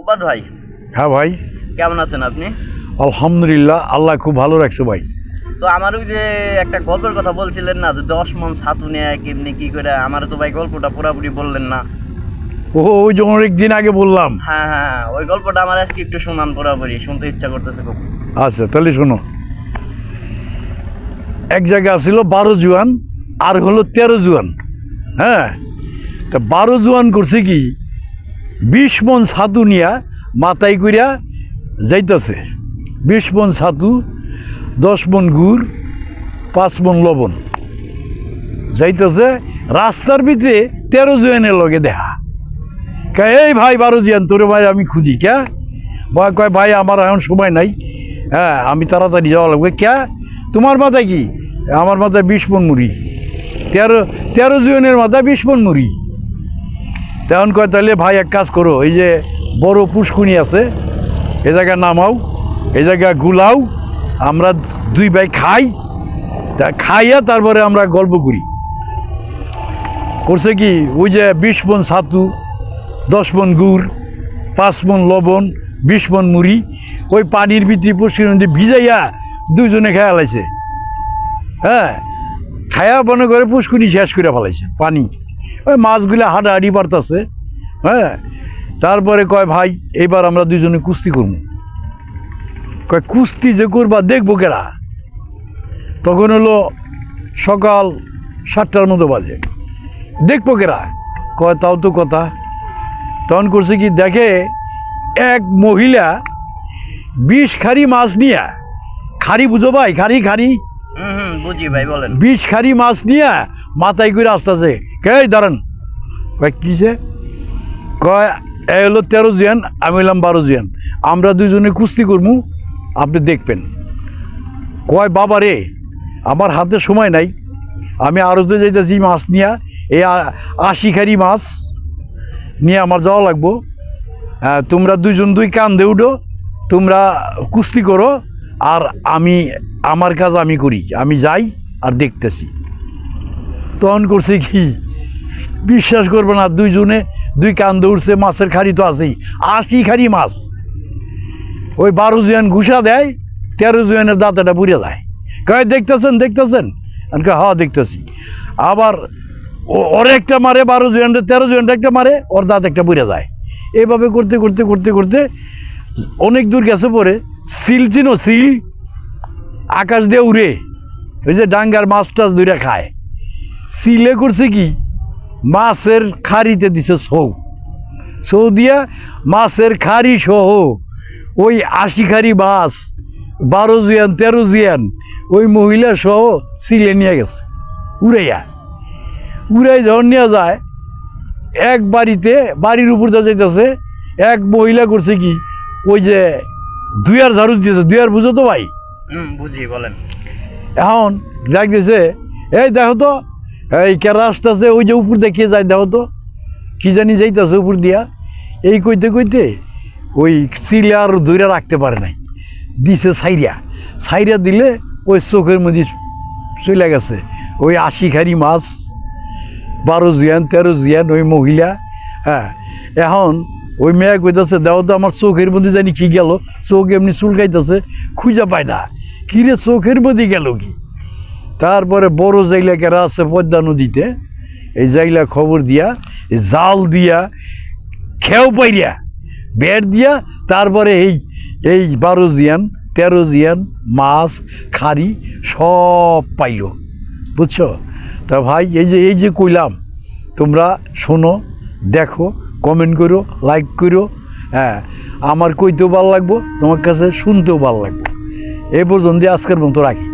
উপাদ ভাই। হ্যাঁ ভাই, কেমন আছেন আপনি? আলহামদুলিল্লাহ, আল্লাহ খুব ভালো রাখছে ভাই। তো আমার ওই যে একটা গল্পের কথা বলছিলেন না, যে 10 মন ছাতু নেয় কেমনি কি করে, আমার তো ভাই গল্পটা পুরোপুরি বললেন না। ওই যে অনেক দিন আগে বললাম। হ্যাঁ হ্যাঁ, ওই গল্পটা আমার আজকে একটু শোনান, পুরোপুরি শুনতে ইচ্ছা করতেছে খুব। আচ্ছা তাহলে শোনো। এক জায়গায় আসছিল 12 জুয়ান আর হলো 13 জুয়ান। হ্যাঁ, তা 12 জুয়ান করছে কি 20 মন ছাতু নিয়া মাথায় করিয়া যাইতেছে। 20 মন ছাতু, 10 মন গুড়, 5 মন লবণ যাইতেছে। রাস্তার ভিতরে 13 জুয়ানের লগে দেখা। এই ভাই 12 জুয়ান, তোরে ভাই আমি খুঁজি ক্যা? ভয় কয় ভাই আমার এখন সময় নাই, হ্যাঁ আমি তাড়াতাড়ি যাওয়া লাগবে। ক্যা তোমার মাথায় কি? আমার মাথায় 20 মন মুড়ি। 13 জুয়ানের মাথায় 20 মন মুড়ি। তেমন কয় তাহলে ভাই এক কাজ করো, এই যে বড় পুষ্কুনি আছে এ জায়গায় নামাও, এই জায়গায় গুলাও, আমরা দুই ভাই খাই, তা খাইয়া তারপরে আমরা গল্প করি। করছে কি ওই যে 20 মন ছাতু, 10 মন গুড়, 5 মন লবণ, 20 মন মুড়ি ওই পানির ভিতরে পুষ্কুনি ভিজাইয়া দুইজনে খাইয়া লাইছে। হ্যাঁ, খায়া মনে করে পুষ্কুনি শেষ করে ফেলাইছে পানি। ওই মাছগুলো হাঁটাহাঁটি পারতাছে। হ্যাঁ, তারপরে কয় ভাই এইবার আমরা দুইজনে কুস্তি করবো। কয় কুস্তি যে করবা দেখবো কেরা? তখন হলো সকাল 7টার মতো বাজে। দেখবো কেরা? কয় তাও তো কথা। তখন করছে কি দেখে এক মহিলা 20 খারি মাছ নিয়া, খারি বুঝো ভাই, খারি খারি বুঝি ভাই, বলেন। 20 খারি মাছ নিয়া মাথায় করে আসতেছে। কে দাঁড়ান? কয় কিসে? কয় এ হলো 13 জুয়ান, আমি হইলাম 12 জুয়ান, আমরা দুজনে কুস্তি করবো, আপনি দেখবেন। কয় বাবা রে, আমার হাতে সময় নাই, আমি আরতে যাইতেছি মাছ নিয়া, এই 80 খারি মাছ নিয়ে আমার যাওয়া লাগবো। তোমরা দুইজন দুই কান্দে উঠো, তোমরা কুস্তি করো, আর আমি আমার কাজ আমি করি, আমি যাই আর দেখতেছি। তখন করছে কি বিশ্বাস করবে না, দুইজনে দুই কান্দে উঠছে, মাছের খাড়ি তো আছেই, 80 খাড়ি মাছ। ওই 12 জুয়ান ঘুষা দেয়, 13 জুয়ানের দাঁতাটা পুড়ে যায়। কয় দেখতেছেন দেখতেছেন? হ্যাঁ দেখতেছি। আবার ওর একটা মারে, 12 জুয়ানটা 13 জুয়ানটা একটা মারে, ওর দাঁত একটা পুড়ে যায়। এইভাবে করতে করতে করতে করতে অনেক দূর গেছে। পরে সিল, চিনো সিল? আকাশ দিয়ে উড়ে, ওই যে ডাঙ্গার মাছ টাছ দুইটা খায়। সিলে করছে কি মাছের খাড়িতে দিছে ছৌ দিয়া মাছের খাড়ি সহ ওই 80 খাড়ি মাছ 12 জুয়ান 13 জুয়ান ওই মহিলা সহ সিলে নিয়ে গেছে। উড়াই যখন নিয়ে যায়, এক বাড়িতে, বাড়ির উপর যা যাইতেছে, এক মহিলা করছে কি ওই যে দুয়ার ঝাড়ু দিয়েছে। দুয়ার বুঝো তো ভাই? বুঝি, বলেন। এখন ডাক দিয়েছে, এই দেখো তো এই কেরা আসতেছে, ওই যে উপর দিয়ে কে যায় দেখো তো, কি জানি যাইতেছে উপর দিয়া। এই কইতে কইতে ওই সিলে আর ধরে রাখতে পারে নাই, দিছে সাইরা দিলে ওই চোখের মধ্যে চলে গেছে ওই 80 খারি মাছ, 12 জুয়ান 13 জুয়ান ওই মহিলা। হ্যাঁ, এখন ওই মেয়ে কইতেছে দেখো তো আমার চোখের মধ্যে জানি কি গেল, চোখ এমনি চুলকাইতেছে, খুঁজে পায় না, কিরে চোখের মধ্যে গেল কি? তারপরে বড় জাইলা কেরা আছে পদ্মা নদীতে, এই জাইলা খবর দিয়া, জাল দিয়া, খেও পাইয়া, বেড় দিয়া, তারপরে এই 12 জুয়ান 13 জুয়ান মাছ খাড়ি সব পাইল, বুঝছো? তা ভাই এই যে কইলাম, তোমরা শোনো, দেখো, কমেন্ট করো, লাইক করো। হ্যাঁ, আমার কইতেও ভালো লাগবো, তোমার কাছে শুনতেও ভালো লাগবে। এই পর্যন্ত আজকের মতো রাখি।